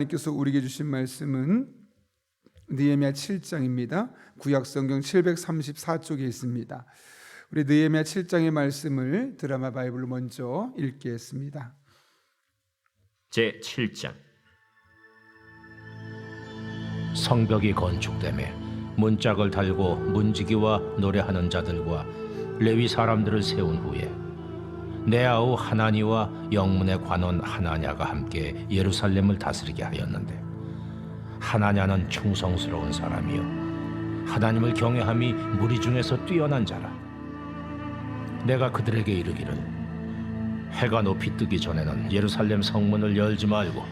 하나님께서 우리에게 주신 말씀은 느헤미야 7장입니다. 구약성경 734쪽에 있습니다. 우리 느헤미야 7장의 말씀을 드라마 바이블로 먼저 읽겠습니다. 제7장. 성벽이 건축되매 문짝을 달고 문지기와 노래하는 자들과 레위 사람들을 세운 후에 내 아우 하나니와 영문의 관원 하나냐가 함께 예루살렘을 다스리게 하였는데, 하나냐는 충성스러운 사람이요 하나님을 경외함이 무리 중에서 뛰어난 자라. 내가 그들에게 이르기를, 해가 높이 뜨기 전에는 예루살렘 성문을 열지 말고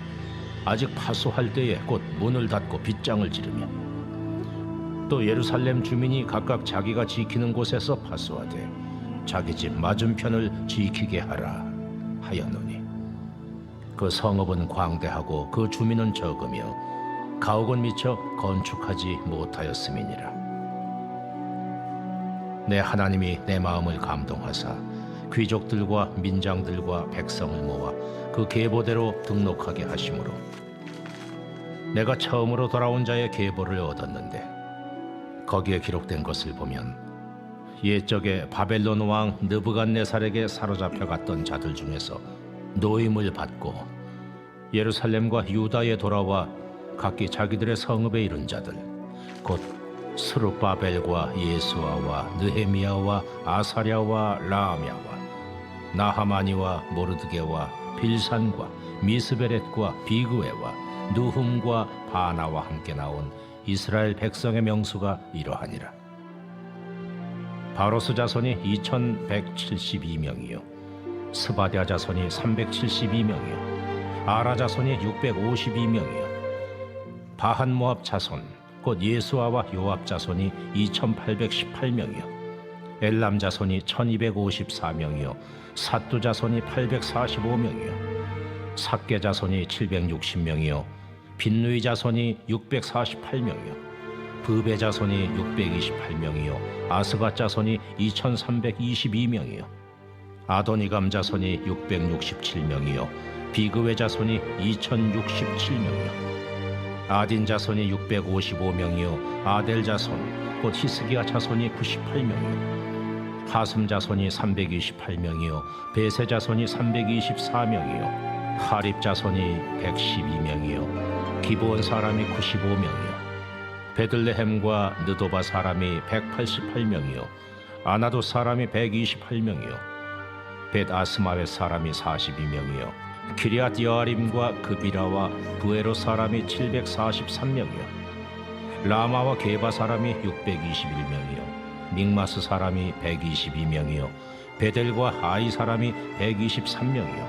아직 파수할 때에 곧 문을 닫고 빗장을 지르며, 또 예루살렘 주민이 각각 자기가 지키는 곳에서 파수하되 자기 집 맞은편을 지키게 하라 하였노니, 그 성읍은 광대하고 그 주민은 적으며 가옥은 미처 건축하지 못하였음이니라. 내 하나님이 내 마음을 감동하사 귀족들과 민장들과 백성을 모아 그 계보대로 등록하게 하심으로 내가 처음으로 돌아온 자의 계보를 얻었는데, 거기에 기록된 것을 보면 옛적에 바벨론 왕 느부갓네살에게 사로잡혀 갔던 자들 중에서 노임을 받고 예루살렘과 유다에 돌아와 각기 자기들의 성읍에 이른 자들, 곧 스룹바벨과 예수아와 느헤미야와 아사랴와 라암야와 나하마니와 모르드게와 빌산과 미스베렛과 비그웨와 누훔과 바나와 함께 나온 이스라엘 백성의 명수가 이러하니라. 바로스 자손이 2172명이요 스바랴 자손이 372명이요 아라 자손이 652명이요 바한 모압 자손 곧 예수아와 요압 자손이 2818명이요 엘람 자손이 1254명이요 삿두 자손이 845명이요 삭게 자손이 760명이요 빈누이 자손이 648명이요 브베 자손이 628명이요 아스밧 자손이 2322명이요 아도니감 자손이 667명이요 비그웨 자손이 2067명이요 아딘 자손이 655명이요 아델 자손 곧 히스기야 자손이 98명이요 하슴 자손이 328명이요 베세 자손이 324명이요 하립 자손이 112명이요 기브온 사람이 95명이요 베들레헴과 느도바 사람이 188명이요 아나도 사람이 128명이요 벳아스마벳 사람이 42명이요 기리앗 여아림과 그비라와 부에로 사람이 743명이요 라마와 게바 사람이 621명이요 믹마스 사람이 122명이요 베델과 아이 사람이 123명이요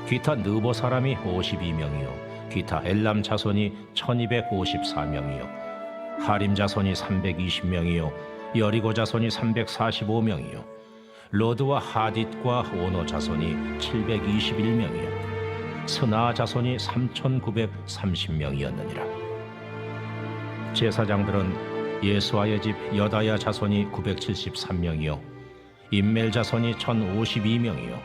기타 느보 사람이 52명이요 기타 엘람 자손이 1254명이요 하림 자손이 320명이요 여리고 자손이 345명이요 로드와 하딧과 오노 자손이 721명이요 스나 자손이 3930명이었느니라. 제사장들은 예수아의 집 여다야 자손이 973명이요 임멜 자손이 1052명이요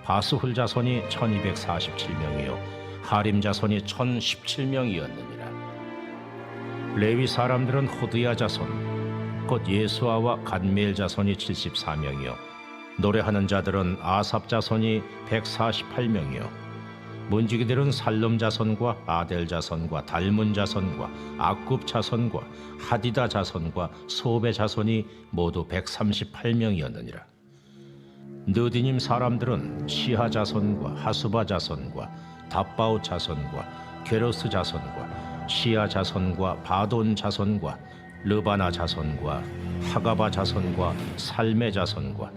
바스훌 자손이 1247명이요 하림 자손이 1017명이었느니라. 레위 사람들은 호드야 자손 곧 예수아와 간미엘 자손이 74명이요 노래하는 자들은 아삽 자손이 148명이요 문지기들은 살름 자손과 아델 자손과 달문 자손과 악굽 자손과 하디다 자손과 소베 자손이 모두 138명이었느니라. 느디님 사람들은 시하 자손과 하수바 자손과 답바우 자손과 게로스 자손과 시아 자손과 바돈 자손과 르바나 자손과 하가바 자손과 살메 자손과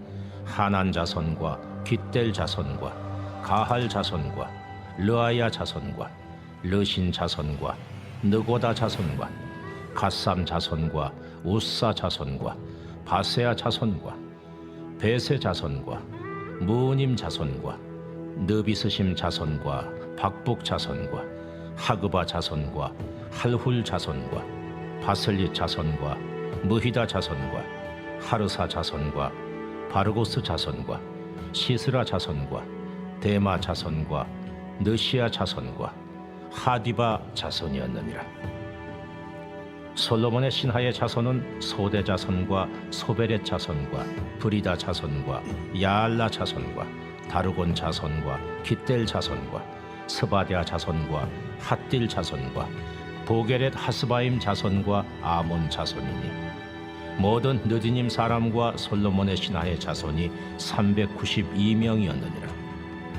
하난 자손과 깃델 자손과 가할 자손과 르아야 자손과 르신 자손과 느고다 자손과 갓삼 자손과 우사 자손과 바세아 자손과 베세 자손과 무님 자손과 느비스심 자손과 박북 자손과 하그바 자손과 할훌 자손과 바슬릿 자손과 무히다 자손과 하르사 자손과 바르고스 자손과 시스라 자손과 데마 자손과 느시아 자손과 하디바 자손이었느니라. 솔로몬의 신하의 자손은 소대 자손과 소베렛 자손과 브리다 자손과 야알라 자손과 다르곤 자손과 깃델 자손과 스바디아 자손과 핫딜 자손과 보게렛 하스바임 자손과 아몬 자손이니 모든 느디님 사람과 솔로몬의 신하의 자손이 392명이었느니라.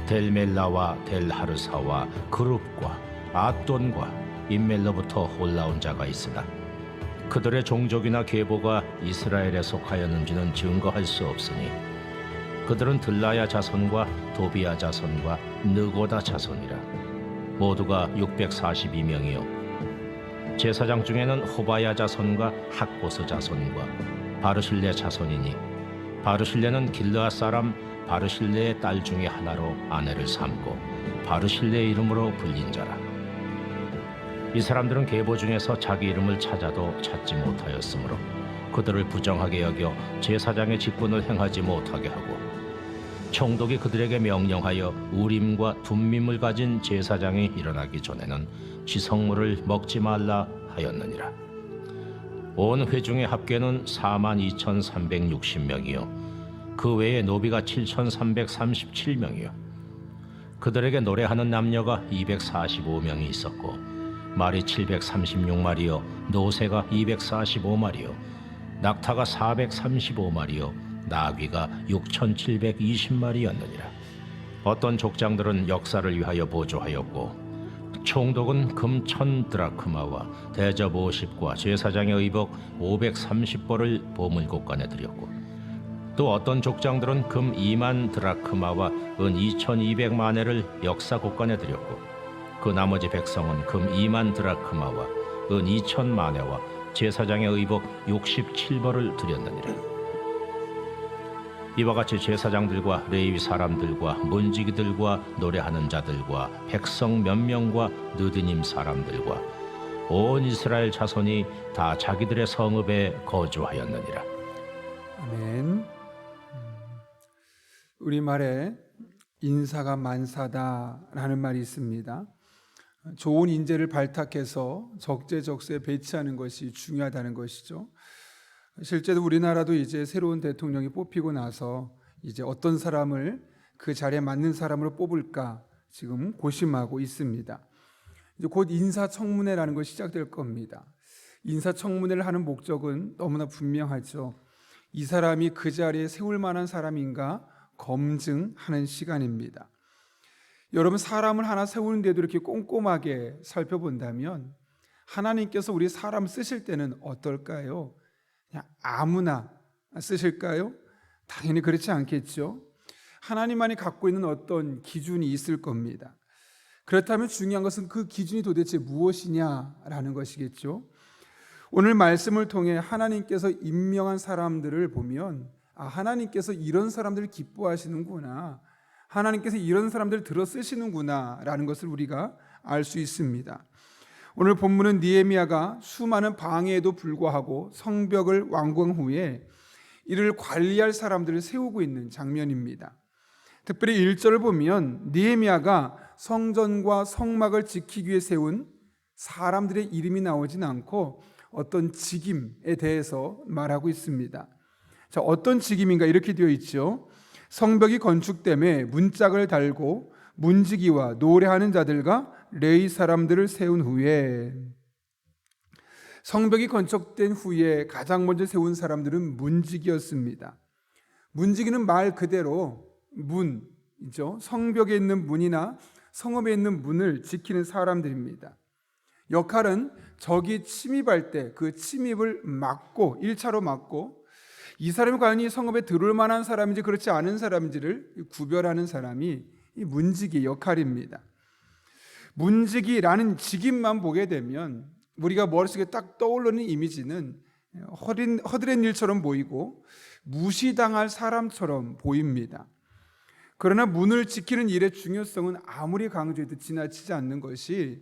델멜라와 델하르사와 그룹과 아돈과 임멜로부터 올라온 자가 있으나 그들의 종족이나 계보가 이스라엘에 속하였는지는 증거할 수 없으니 그들은 들라야 자손과 도비야 자손과 느고다 자손이라. 모두가 642명이요 제사장 중에는 호바야 자손과 학보스 자손과 바르실레 자손이니 바르실레는 길르앗 사람 바르실레의 딸 중에 하나로 아내를 삼고 바르실레의 이름으로 불린 자라. 이 사람들은 계보 중에서 자기 이름을 찾아도 찾지 못하였으므로 그들을 부정하게 여겨 제사장의 직분을 행하지 못하게 하고 총독이 그들에게 명령하여 우림과 둠밈을 가진 제사장이 일어나기 전에는 지성물을 먹지 말라 하였느니라. 온 회중의 합계는 42,360명이요 그 외에 노비가 7,337명이요 그들에게 노래하는 남녀가 245명이 있었고 말이 736마리요 노새가 245마리요 낙타가 435마리요 나귀가 6,720마리였느니라. 어떤 족장들은 역사를 위하여 보조하였고 총독은 금 1,000드라크마와 대접 50과 제사장의 의복 530벌을 보물곳간에 드렸고 또 어떤 족장들은 금 2만 드라크마와 은 2,200마네를 역사곳간에 드렸고 그 나머지 백성은 금 2만 드라크마와 은 2,000마네와 제사장의 의복 67벌을 드렸느니라. 이와 같이 제사장들과 레위 사람들과 문지기들과 노래하는 자들과 백성 몇 명과 느디님 사람들과 온 이스라엘 자손이 다 자기들의 성읍에 거주하였느니라. 아멘. 우리말에 인사가 만사다라는 말이 있습니다. 좋은 인재를 발탁해서 적재적소에 배치하는 것이 중요하다는 것이죠. 실제로 우리나라도 이제 새로운 대통령이 뽑히고 나서 이제 어떤 사람을 그 자리에 맞는 사람으로 뽑을까 지금 고심하고 있습니다. 이제 곧 인사청문회라는 것이 시작될 겁니다. 인사청문회를 하는 목적은 너무나 분명하죠. 이 사람이 그 자리에 세울 만한 사람인가 검증하는 시간입니다. 여러분, 사람을 하나 세우는데도 이렇게 꼼꼼하게 살펴본다면 하나님께서 우리 사람 쓰실 때는 어떨까요? 그냥 아무나 쓰실까요? 당연히 그렇지 않겠죠. 하나님만이 갖고 있는 어떤 기준이 있을 겁니다. 그렇다면 중요한 것은 그 기준이 도대체 무엇이냐라는 것이겠죠. 오늘 말씀을 통해 하나님께서 임명한 사람들을 보면 하나님께서 이런 사람들을 기뻐하시는구나, 하나님께서 이런 사람들을 들어 쓰시는구나 라는 것을 우리가 알 수 있습니다. 오늘 본문은 느헤미야가 수많은 방해에도 불구하고 성벽을 완공 후에 이를 관리할 사람들을 세우고 있는 장면입니다. 특별히 1절을 보면 느헤미야가 성전과 성막을 지키기 위해 세운 사람들의 이름이 나오진 않고 어떤 직임에 대해서 말하고 있습니다. 자, 어떤 직임인가? 이렇게 되어 있죠. 성벽이 건축됨에 문짝을 달고 문지기와 노래하는 자들과 레위 사람들을 세운 후에, 성벽이 건축된 후에 가장 먼저 세운 사람들은 문지기였습니다. 문지기는 말 그대로 문이죠. 성벽에 있는 문이나 성읍에 있는 문을 지키는 사람들입니다. 역할은 적이 침입할 때 그 침입을 막고 1차로 막고 이 사람이 과연 이 성읍에 들어올 만한 사람인지 그렇지 않은 사람인지를 구별하는 사람이 이 문지기 역할입니다. 문지기라는 직임만 보게 되면 우리가 머릿속에 딱 떠오르는 이미지는 허드렛 일처럼 보이고 무시당할 사람처럼 보입니다. 그러나 문을 지키는 일의 중요성은 아무리 강조해도 지나치지 않는 것이,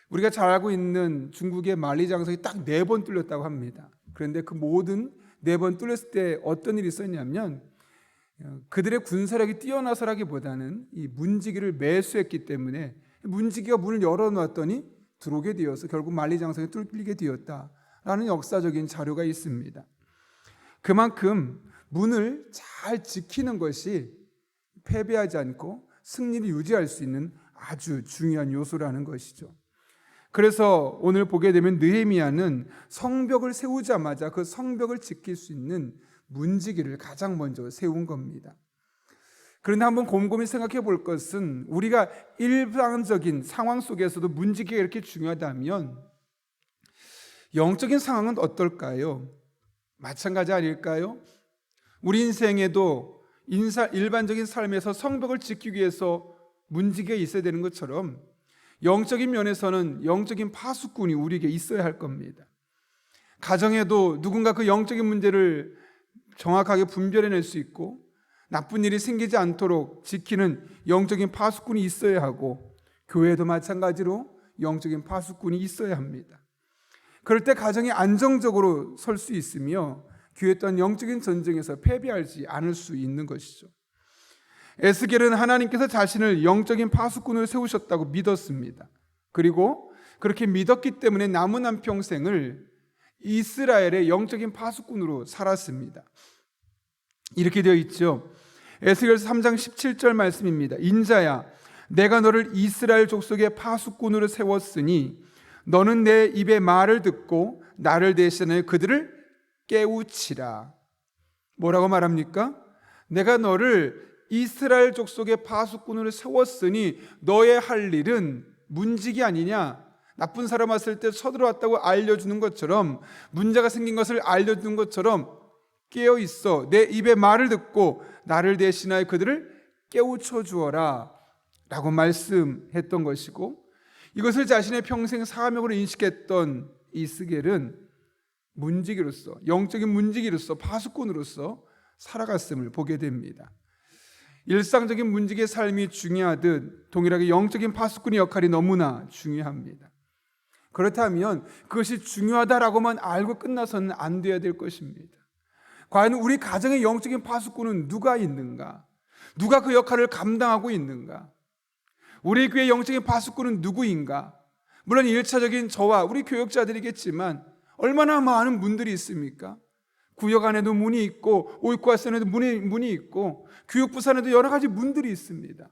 우리가 잘 알고 있는 중국의 만리장성이 딱 4번 뚫렸다고 합니다. 그런데 그 모든 4번 뚫렸을 때 어떤 일이 있었냐면 그들의 군사력이 뛰어나서라기보다는 이 문지기를 매수했기 때문에 문지기가 문을 열어놨더니 들어오게 되어서 결국 만리장성에 뚫리게 되었다라는 역사적인 자료가 있습니다. 그만큼 문을 잘 지키는 것이 패배하지 않고 승리를 유지할 수 있는 아주 중요한 요소라는 것이죠. 그래서 오늘 보게 되면 느헤미야는 성벽을 세우자마자 그 성벽을 지킬 수 있는 문지기를 가장 먼저 세운 겁니다. 그런데 한번 곰곰이 생각해 볼 것은 우리가 일반적인 상황 속에서도 문지기가 이렇게 중요하다면 영적인 상황은 어떨까요? 마찬가지 아닐까요? 우리 인생에도 일반적인 삶에서 성벽을 지키기 위해서 문지기가 있어야 되는 것처럼 영적인 면에서는 영적인 파수꾼이 우리에게 있어야 할 겁니다. 가정에도 누군가 그 영적인 문제를 정확하게 분별해낼 수 있고 나쁜 일이 생기지 않도록 지키는 영적인 파수꾼이 있어야 하고, 교회도 마찬가지로 영적인 파수꾼이 있어야 합니다. 그럴 때 가정이 안정적으로 설 수 있으며 교회 또한 영적인 전쟁에서 패배하지 않을 수 있는 것이죠. 에스겔은 하나님께서 자신을 영적인 파수꾼을 세우셨다고 믿었습니다. 그리고 그렇게 믿었기 때문에 남은 한 평생을 이스라엘의 영적인 파수꾼으로 살았습니다. 이렇게 되어 있죠. 에스겔서 3장 17절 말씀입니다. 인자야, 내가 너를 이스라엘 족속의 파수꾼으로 세웠으니 너는 내 입의 말을 듣고 나를 대신하여 그들을 깨우치라. 뭐라고 말합니까? 내가 너를 이스라엘 족속의 파수꾼으로 세웠으니 너의 할 일은 문지기 아니냐? 나쁜 사람 왔을 때 쳐들어왔다고 알려주는 것처럼, 문제가 생긴 것을 알려주는 것처럼 깨어있어. 내 입의 말을 듣고 나를 대신하여 그들을 깨우쳐 주어라 라고 말씀했던 것이고, 이것을 자신의 평생 사명으로 인식했던 이스겔은 문지기로서, 영적인 문지기로서, 파수꾼으로서 살아갔음을 보게 됩니다. 일상적인 문지기의 삶이 중요하듯 동일하게 영적인 파수꾼의 역할이 너무나 중요합니다. 그렇다면 그것이 중요하다라고만 알고 끝나서는 안 돼야 될 것입니다. 과연 우리 가정의 영적인 파수꾼은 누가 있는가? 누가 그 역할을 감당하고 있는가? 우리 교회의 영적인 파수꾼은 누구인가? 물론 1차적인 저와 우리 교역자들이겠지만 얼마나 많은 문들이 있습니까? 구역 안에도 문이 있고 오이쿠아스에도 문이 있고 교육부산에도 여러 가지 문들이 있습니다.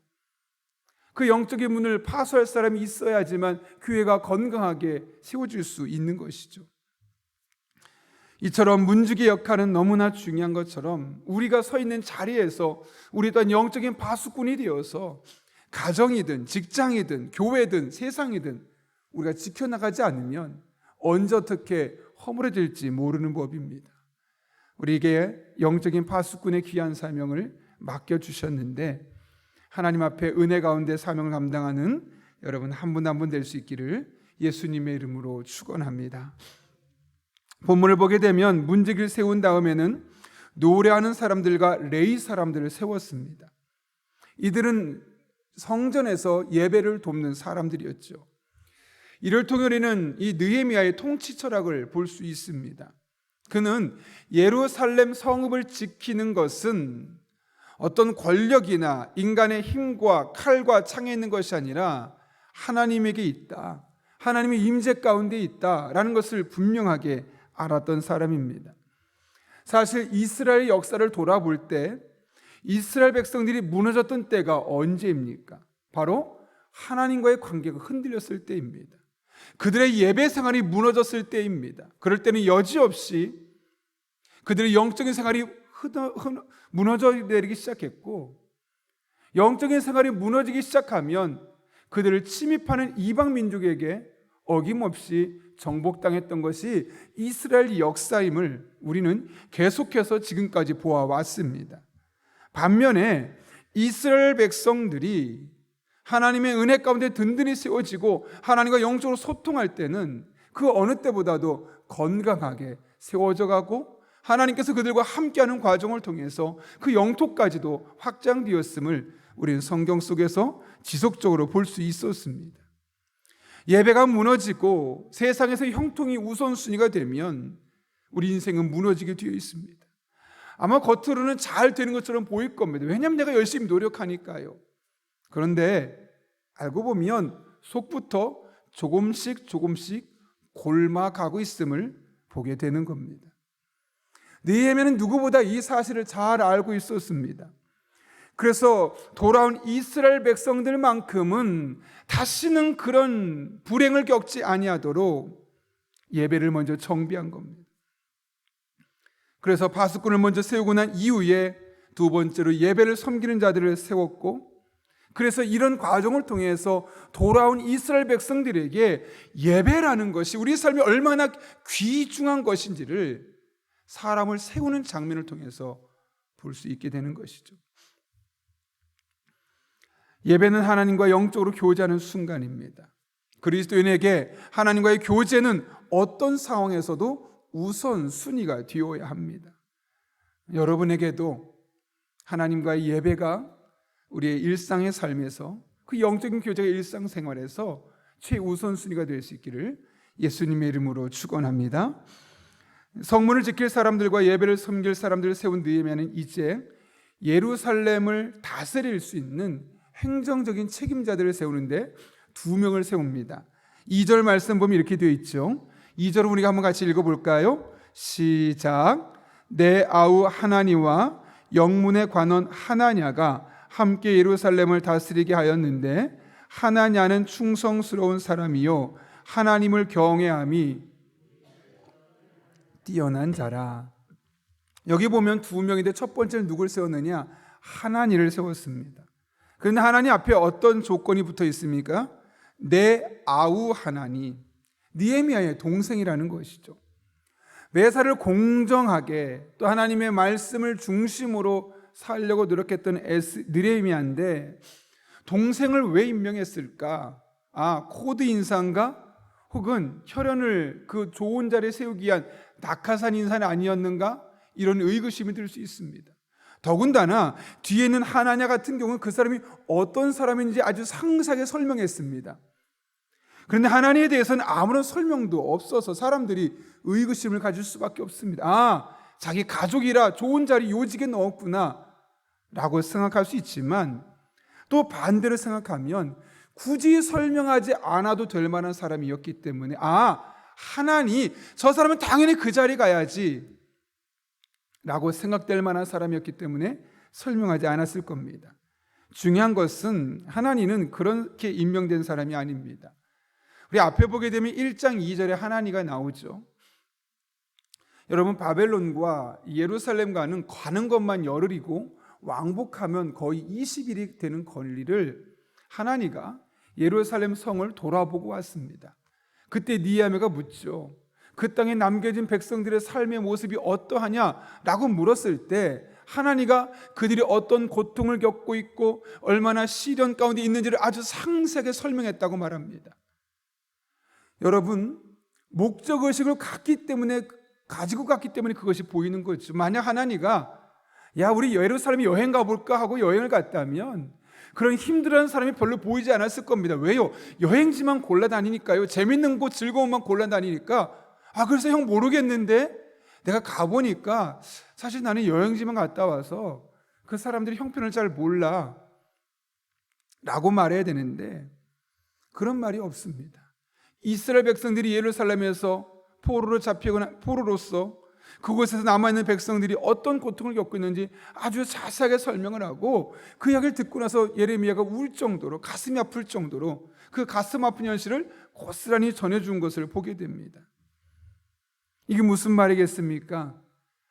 그 영적인 문을 파수할 사람이 있어야지만 교회가 건강하게 세워질 수 있는 것이죠. 이처럼 문지기의 역할은 너무나 중요한 것처럼 우리가 서 있는 자리에서 우리 또한 영적인 파수꾼이 되어서 가정이든 직장이든 교회든 세상이든 우리가 지켜나가지 않으면 언제 어떻게 허물어질지 모르는 법입니다. 우리에게 영적인 파수꾼의 귀한 사명을 맡겨주셨는데 하나님 앞에 은혜 가운데 사명을 감당하는 여러분 한 분 한 분 될 수 있기를 예수님의 이름으로 축원합니다. 본문을 보게 되면 문지기를 세운 다음에는 노래하는 사람들과 레위 사람들을 세웠습니다. 이들은 성전에서 예배를 돕는 사람들이었죠. 이를 통해 우리는 이 느헤미야의 통치 철학을 볼 수 있습니다. 그는 예루살렘 성읍을 지키는 것은 어떤 권력이나 인간의 힘과 칼과 창에 있는 것이 아니라 하나님에게 있다, 하나님의 임재 가운데 있다라는 것을 분명하게 알았던 사람입니다. 사실 이스라엘 역사를 돌아볼 때 이스라엘 백성들이 무너졌던 때가 언제입니까? 바로 하나님과의 관계가 흔들렸을 때입니다. 그들의 예배 생활이 무너졌을 때입니다. 그럴 때는 여지없이 그들의 영적인 생활이 무너져 내리기 시작했고, 영적인 생활이 무너지기 시작하면 그들을 침입하는 이방 민족에게 어김없이 정복당했던 것이 이스라엘 역사임을 우리는 계속해서 지금까지 보아왔습니다. 반면에 이스라엘 백성들이 하나님의 은혜 가운데 든든히 세워지고 하나님과 영적으로 소통할 때는 그 어느 때보다도 건강하게 세워져 가고 하나님께서 그들과 함께하는 과정을 통해서 그 영토까지도 확장되었음을 우리는 성경 속에서 지속적으로 볼 수 있었습니다. 예배가 무너지고 세상에서 형통이 우선순위가 되면 우리 인생은 무너지게 되어 있습니다. 아마 겉으로는 잘 되는 것처럼 보일 겁니다. 왜냐하면 내가 열심히 노력하니까요. 그런데 알고 보면 속부터 조금씩 골마가고 있음을 보게 되는 겁니다. 느헤미야는 누구보다 이 사실을 잘 알고 있었습니다. 그래서 돌아온 이스라엘 백성들만큼은 다시는 그런 불행을 겪지 아니하도록 예배를 먼저 정비한 겁니다. 그래서 파수꾼을 먼저 세우고 난 이후에 두 번째로 예배를 섬기는 자들을 세웠고, 그래서 이런 과정을 통해서 돌아온 이스라엘 백성들에게 예배라는 것이 우리 삶이 얼마나 귀중한 것인지를 사람을 세우는 장면을 통해서 볼 수 있게 되는 것이죠. 예배는 하나님과 영적으로 교제하는 순간입니다. 그리스도인에게 하나님과의 교제는 어떤 상황에서도 우선순위가 되어야 합니다. 여러분에게도 하나님과의 예배가 우리의 일상의 삶에서, 그 영적인 교제가 일상생활에서 최우선순위가 될 수 있기를 예수님의 이름으로 축원합니다. 성문을 지킬 사람들과 예배를 섬길 사람들을 세운 느헤미야는 이제 예루살렘을 다스릴 수 있는 행정적인 책임자들을 세우는데 두 명을 세웁니다. 2절 말씀 보면 이렇게 되어 있죠. 2절을 우리가 한번 같이 읽어볼까요? 시작. 내 아우 하나니와 영문의 관원 하나냐가 함께 예루살렘을 다스리게 하였는데, 하나냐는 충성스러운 사람이요 하나님을 경외함이 뛰어난 자라. 여기 보면 두 명인데 첫 번째는 누굴 세웠느냐? 하나니를 세웠습니다. 그런데 하나니 앞에 어떤 조건이 붙어 있습니까? 내 아우 하나니, 느헤미야의 동생이라는 것이죠. 매사를 공정하게 또 하나님의 말씀을 중심으로 살려고 노력했던 느헤미야인데 동생을 왜 임명했을까? 코드 인사인가? 혹은 혈연을 그 좋은 자리에 세우기 위한 낙하산 인사는 아니었는가? 이런 의구심이 들 수 있습니다. 더군다나 뒤에 있는 하나냐 같은 경우는 그 사람이 어떤 사람인지 아주 상세하게 설명했습니다. 그런데 하나님에 대해서는 아무런 설명도 없어서 사람들이 의구심을 가질 수밖에 없습니다. 자기 가족이라 좋은 자리 요직에 넣었구나 라고 생각할 수 있지만, 또 반대로 생각하면 굳이 설명하지 않아도 될 만한 사람이었기 때문에 하나님, 저 사람은 당연히 그 자리 가야지 라고 생각될 만한 사람이었기 때문에 설명하지 않았을 겁니다. 중요한 것은 하나님은 그렇게 임명된 사람이 아닙니다. 우리 앞에 보게 되면 1장 2절에 하나니가 나오죠. 여러분, 바벨론과 예루살렘과는 가는 것만 열흘이고 왕복하면 거의 20일이 되는 거리를 하나니가 예루살렘 성을 돌아보고 왔습니다. 그때 느헤미야가 묻죠. 그 땅에 남겨진 백성들의 삶의 모습이 어떠하냐라고 물었을 때 하나니가 그들이 어떤 고통을 겪고 있고 얼마나 시련 가운데 있는지를 아주 상세하게 설명했다고 말합니다. 여러분, 목적의식을 가지고 갔기 때문에 그것이 보이는 거죠. 만약 하나니가 우리 예루살렘 여행 가볼까 하고 여행을 갔다면 그런 힘들어하는 사람이 별로 보이지 않았을 겁니다. 왜요? 여행지만 골라다니니까요. 재밌는 곳, 즐거운 것만 골라다니니까 그래서 형 모르겠는데 내가 가보니까 사실 나는 여행지만 갔다 와서 그 사람들이 형편을 잘 몰라 라고 말해야 되는데 그런 말이 없습니다. 이스라엘 백성들이 예루살렘에서 포로로서 그곳에서 남아있는 백성들이 어떤 고통을 겪고 있는지 아주 자세하게 설명을 하고, 그 이야기를 듣고 나서 예레미야가 울 정도로, 가슴이 아플 정도로 그 가슴 아픈 현실을 고스란히 전해준 것을 보게 됩니다. 이게 무슨 말이겠습니까?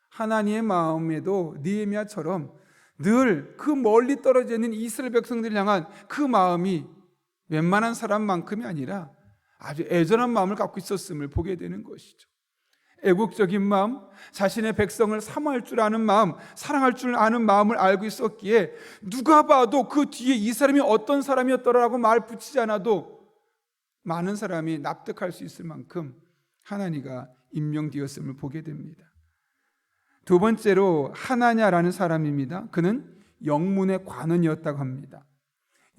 하나님의 마음에도 느헤미야처럼 늘 그 멀리 떨어져 있는 이스라엘 백성들을 향한 그 마음이 웬만한 사람만큼이 아니라 아주 애절한 마음을 갖고 있었음을 보게 되는 것이죠. 애국적인 마음, 자신의 백성을 사모할 줄 아는 마음, 사랑할 줄 아는 마음을 알고 있었기에 누가 봐도 그 뒤에 이 사람이 어떤 사람이었더라라고 말 붙이지 않아도 많은 사람이 납득할 수 있을 만큼 하나니가 임명되었음을 보게 됩니다. 두 번째로 하나냐라는 사람입니다. 그는 영문의 관원이었다고 합니다.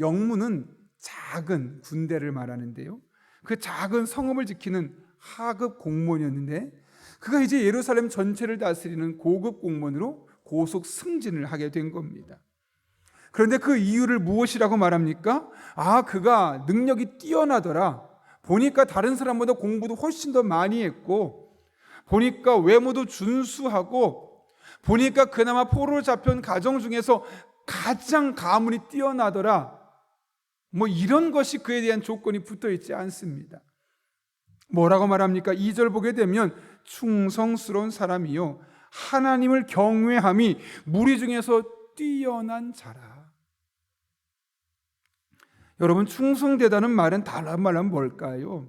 영문은 작은 군대를 말하는데요, 그 작은 성읍을 지키는 하급 공무원이었는데 그가 이제 예루살렘 전체를 다스리는 고급 공무원으로 고속 승진을 하게 된 겁니다. 그런데 그 이유를 무엇이라고 말합니까? 그가 능력이 뛰어나더라. 보니까 다른 사람보다 공부도 훨씬 더 많이 했고, 보니까 외모도 준수하고, 보니까 그나마 포로로 잡혀온 가정 중에서 가장 가문이 뛰어나더라. 이런 것이 그에 대한 조건이 붙어 있지 않습니다. 뭐라고 말합니까? 2절 보게 되면 충성스러운 사람이요 하나님을 경외함이 무리 중에서 뛰어난 자라. 여러분, 충성되다는 말은 다른 말은 뭘까요?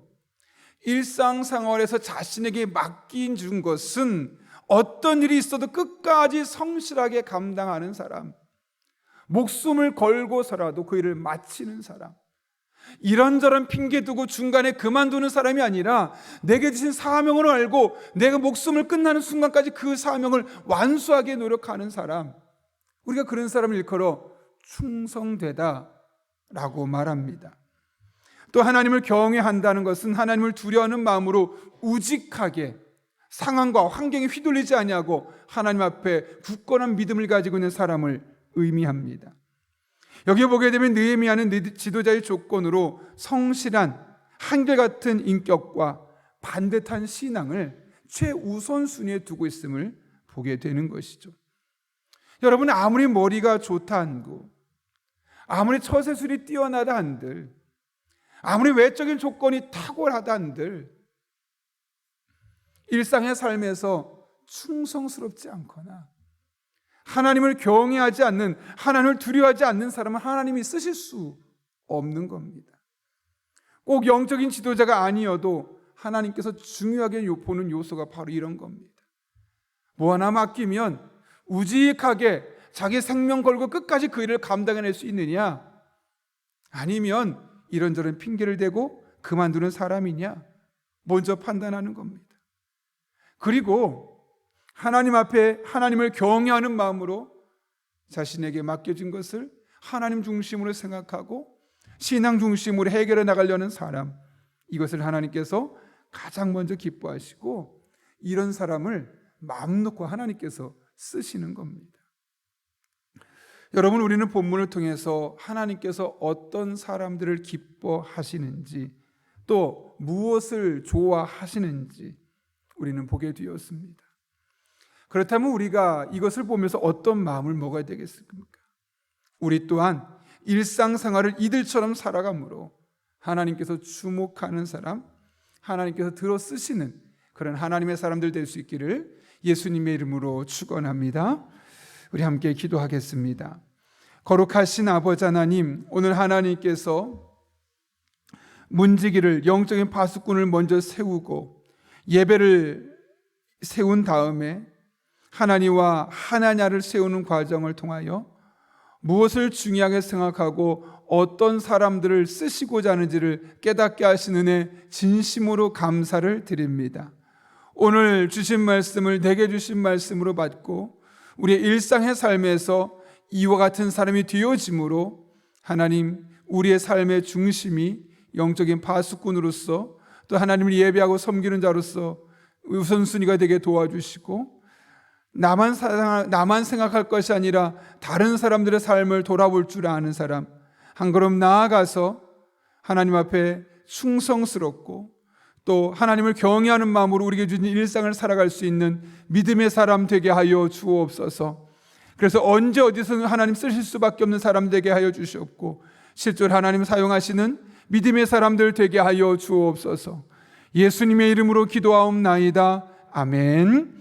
일상생활에서 자신에게 맡긴 준 것은 어떤 일이 있어도 끝까지 성실하게 감당하는 사람, 목숨을 걸고서라도 그 일을 마치는 사람, 이런저런 핑계 두고 중간에 그만두는 사람이 아니라 내게 주신 사명을 알고 내가 목숨을 끝나는 순간까지 그 사명을 완수하게 노력하는 사람, 우리가 그런 사람을 일컬어 충성되다 라고 말합니다. 또 하나님을 경외한다는 것은 하나님을 두려워하는 마음으로 우직하게 상황과 환경에 휘둘리지 아니하고 하나님 앞에 굳건한 믿음을 가지고 있는 사람을 의미합니다. 여기 보게 되면 느헤미야는 지도자의 조건으로 성실한 한결같은 인격과 반듯한 신앙을 최우선순위에 두고 있음을 보게 되는 것이죠. 여러분, 아무리 머리가 좋다 한고, 아무리 처세술이 뛰어나다 한들, 아무리 외적인 조건이 탁월하다 한들, 일상의 삶에서 충성스럽지 않거나 하나님을 경외하지 않는, 하나님을 두려워하지 않는 사람은 하나님이 쓰실 수 없는 겁니다. 꼭 영적인 지도자가 아니어도 하나님께서 중요하게 보는 요소가 바로 이런 겁니다. 뭐 하나 맡기면 우직하게 자기 생명 걸고 끝까지 그 일을 감당해낼 수 있느냐, 아니면 이런저런 핑계를 대고 그만두는 사람이냐, 먼저 판단하는 겁니다. 그리고 하나님 앞에 하나님을 경외하는 마음으로 자신에게 맡겨진 것을 하나님 중심으로 생각하고 신앙 중심으로 해결해 나가려는 사람, 이것을 하나님께서 가장 먼저 기뻐하시고 이런 사람을 마음 놓고 하나님께서 쓰시는 겁니다. 여러분, 우리는 본문을 통해서 하나님께서 어떤 사람들을 기뻐하시는지, 또 무엇을 좋아하시는지 우리는 보게 되었습니다. 그렇다면 우리가 이것을 보면서 어떤 마음을 먹어야 되겠습니까? 우리 또한 일상생활을 이들처럼 살아가므로 하나님께서 주목하는 사람, 하나님께서 들어 쓰시는 그런 하나님의 사람들 될 수 있기를 예수님의 이름으로 축원합니다. 우리 함께 기도하겠습니다. 거룩하신 아버지 하나님, 오늘 하나님께서 문지기를, 영적인 파수꾼을 먼저 세우고 예배를 세운 다음에 하나니와 하나냐를 세우는 과정을 통하여 무엇을 중요하게 생각하고 어떤 사람들을 쓰시고자 하는지를 깨닫게 하신 은혜 진심으로 감사를 드립니다. 오늘 주신 말씀을 내게 주신 말씀으로 받고 우리의 일상의 삶에서 이와 같은 사람이 되어짐으로 하나님, 우리의 삶의 중심이 영적인 파수꾼으로서 또 하나님을 예배하고 섬기는 자로서 우선순위가 되게 도와주시고, 나만 생각할 것이 아니라 다른 사람들의 삶을 돌아볼 줄 아는 사람, 한 걸음 나아가서 하나님 앞에 충성스럽고 또 하나님을 경외하는 마음으로 우리에게 주신 일상을 살아갈 수 있는 믿음의 사람 되게 하여 주옵소서. 그래서 언제 어디서는 하나님 쓰실 수밖에 없는 사람 되게 하여 주시옵고, 실제로 하나님 사용하시는 믿음의 사람들 되게 하여 주옵소서. 예수님의 이름으로 기도하옵나이다. 아멘.